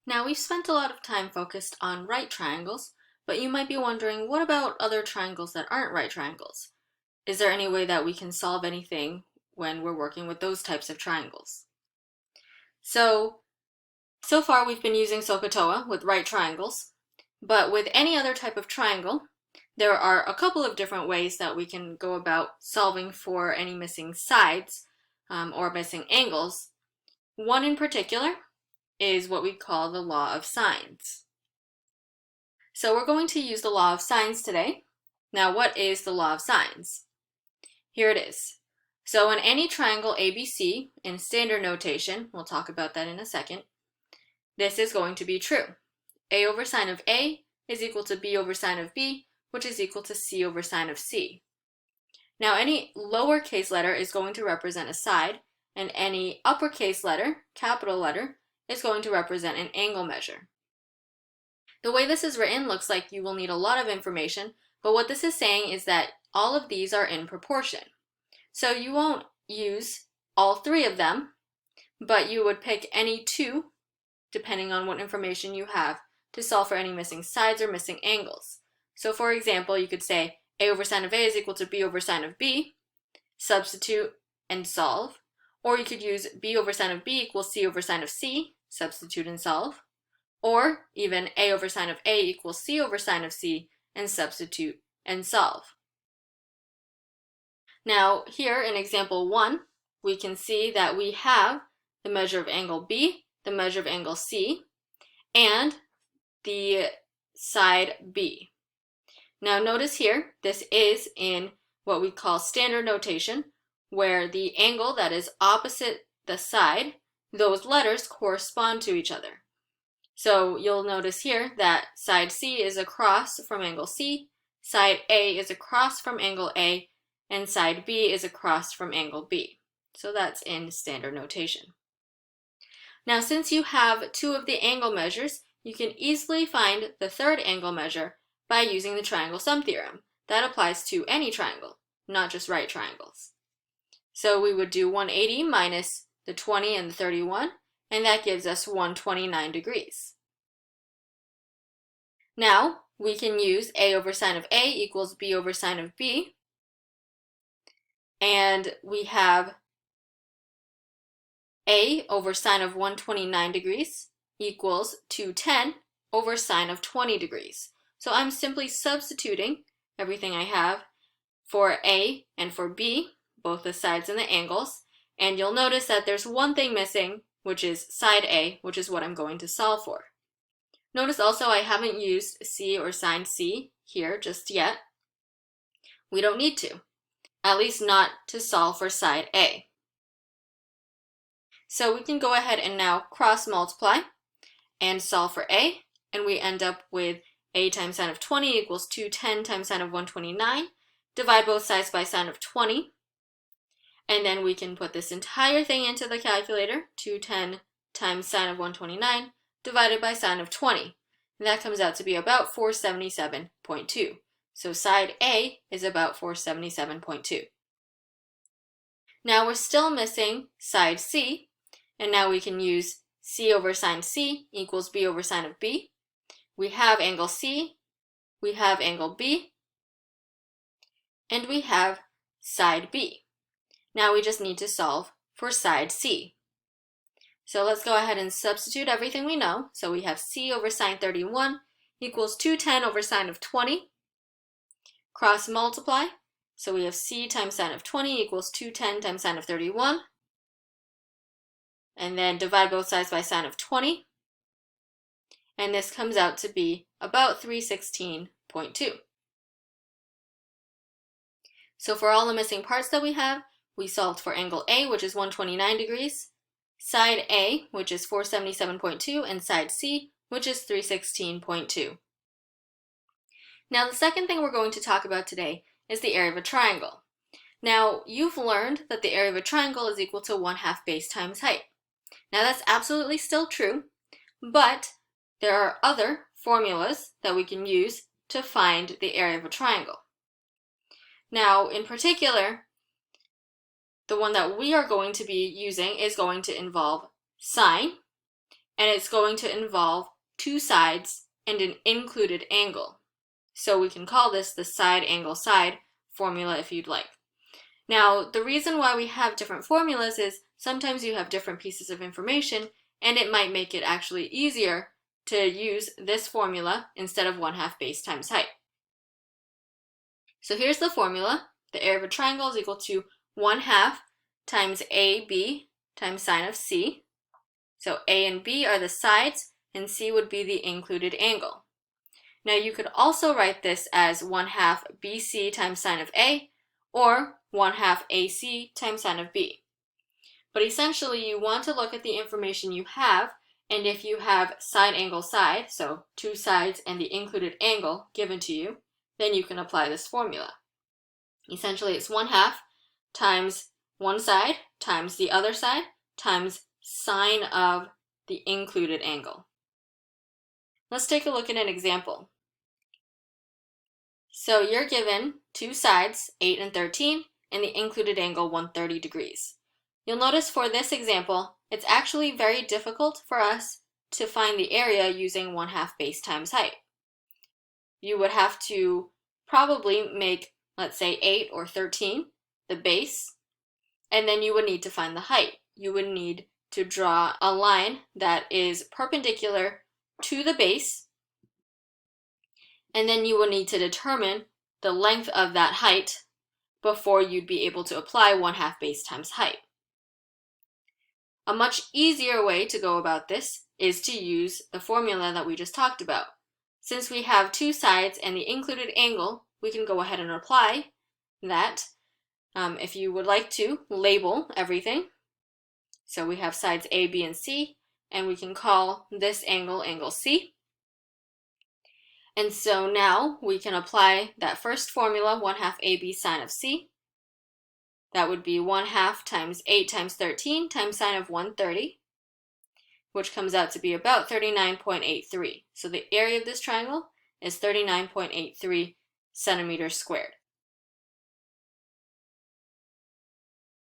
Now, we've spent a lot of time focused on right triangles, but you might be wondering, what about other triangles that aren't right triangles? Is there any way that we can solve anything when we're working with those types of triangles? So far we've been using SOHCAHTOA with right triangles, but with any other type of triangle, there are a couple of different ways that we can go about solving for any missing sides or missing angles. One in particular is what we call the law of sines. So we're going to use the law of sines today. Now, what is the law of sines? Here it is. So in any triangle ABC, in standard notation, we'll talk about that in a second, this is going to be true. A over sine of A is equal to B over sine of B, which is equal to C over sine of C. Now, any lowercase letter is going to represent a side, and any uppercase letter, capital letter, is going to represent an angle measure. The way this is written looks like you will need a lot of information, but what this is saying is that all of these are in proportion. So you won't use all three of them, but you would pick any two, depending on what information you have, to solve for any missing sides or missing angles. So for example, you could say A over sine of A is equal to B over sine of B, substitute and solve. Or you could use B over sine of B equals C over sine of C, substitute and solve. Or even A over sine of A equals C over sine of C, and substitute and solve. Now here in example 1, we can see that we have the measure of angle B, the measure of angle C, and the side B. Now notice here, this is in what we call standard notation, where the angle that is opposite the side, those letters correspond to each other. So you'll notice here that side C is across from angle C, side A is across from angle A, and side B is across from angle B. So that's in standard notation. Now, since you have two of the angle measures, you can easily find the third angle measure by using the triangle sum theorem. That applies to any triangle, not just right triangles. So we would do 180 minus the 20 and the 31, and that gives us 129 degrees. Now, we can use A over sine of A equals B over sine of B, and we have A over sine of 129 degrees equals 210 over sine of 20 degrees. So I'm simply substituting everything I have for A and for B, both the sides and the angles, and you'll notice that there's one thing missing, which is side A, which is what I'm going to solve for. Notice also I haven't used C or sine C here just yet. We don't need to, at least not to solve for side A. So we can go ahead and now cross multiply and solve for A, and we end up with A times sine of 20 equals 210 times sine of 129. Divide both sides by sine of 20, and then we can put this entire thing into the calculator, 210 times sine of 129 divided by sine of 20. And that comes out to be about 477.2. So side A is about 477.2. Now we're still missing side C, and now we can use C over sine C equals B over sine of B. We have angle C, we have angle B, and we have side B. Now we just need to solve for side C. So let's go ahead and substitute everything we know. So we have C over sine 31 equals 210 over sine of 20. Cross multiply. So we have C times sine of 20 equals 210 times sine of 31. And then divide both sides by sine of 20. And this comes out to be about 316.2. So for all the missing parts that we have, we solved for angle A, which is 129 degrees, side A, which is 477.2, and side C, which is 316.2. Now, the second thing we're going to talk about today is the area of a triangle. Now, you've learned that the area of a triangle is equal to 1/2 base times height. Now, that's absolutely still true, but there are other formulas that we can use to find the area of a triangle. Now, in particular, the one that we are going to be using is going to involve sine, and it's going to involve two sides and an included angle. So we can call this the side angle side formula if you'd like. Now, the reason why we have different formulas is sometimes you have different pieces of information, and it might make it actually easier to use this formula instead of 1/2 base times height. So here's the formula. The area of a triangle is equal to 1/2 times AB times sine of C. So A and B are the sides, and C would be the included angle. Now you could also write this as 1/2 BC times sine of A, or 1/2 AC times sine of B. But essentially you want to look at the information you have, and if you have side angle side, so two sides and the included angle given to you, then you can apply this formula. Essentially it's 1/2 times one side times the other side times sine of the included angle. Let's take a look at an example. So you're given two sides, 8 and 13, and the included angle 130 degrees. You'll notice for this example, it's actually very difficult for us to find the area using 1/2 base times height. You would have to probably make, let's say, 8 or 13 the base, and then you would need to find the height. You would need to draw a line that is perpendicular to the base, and then you will need to determine the length of that height before you'd be able to apply 1/2 base times height. A much easier way to go about this is to use the formula that we just talked about. Since we have two sides and the included angle, we can go ahead and apply that. If you would like to, label everything. So we have sides A, B, and C, and we can call this angle angle C. And so now we can apply that first formula, 1/2 AB sine of C. That would be 1/2 times 8 times 13 times sine of 130, which comes out to be about 39.83. So the area of this triangle is 39.83 centimeters squared.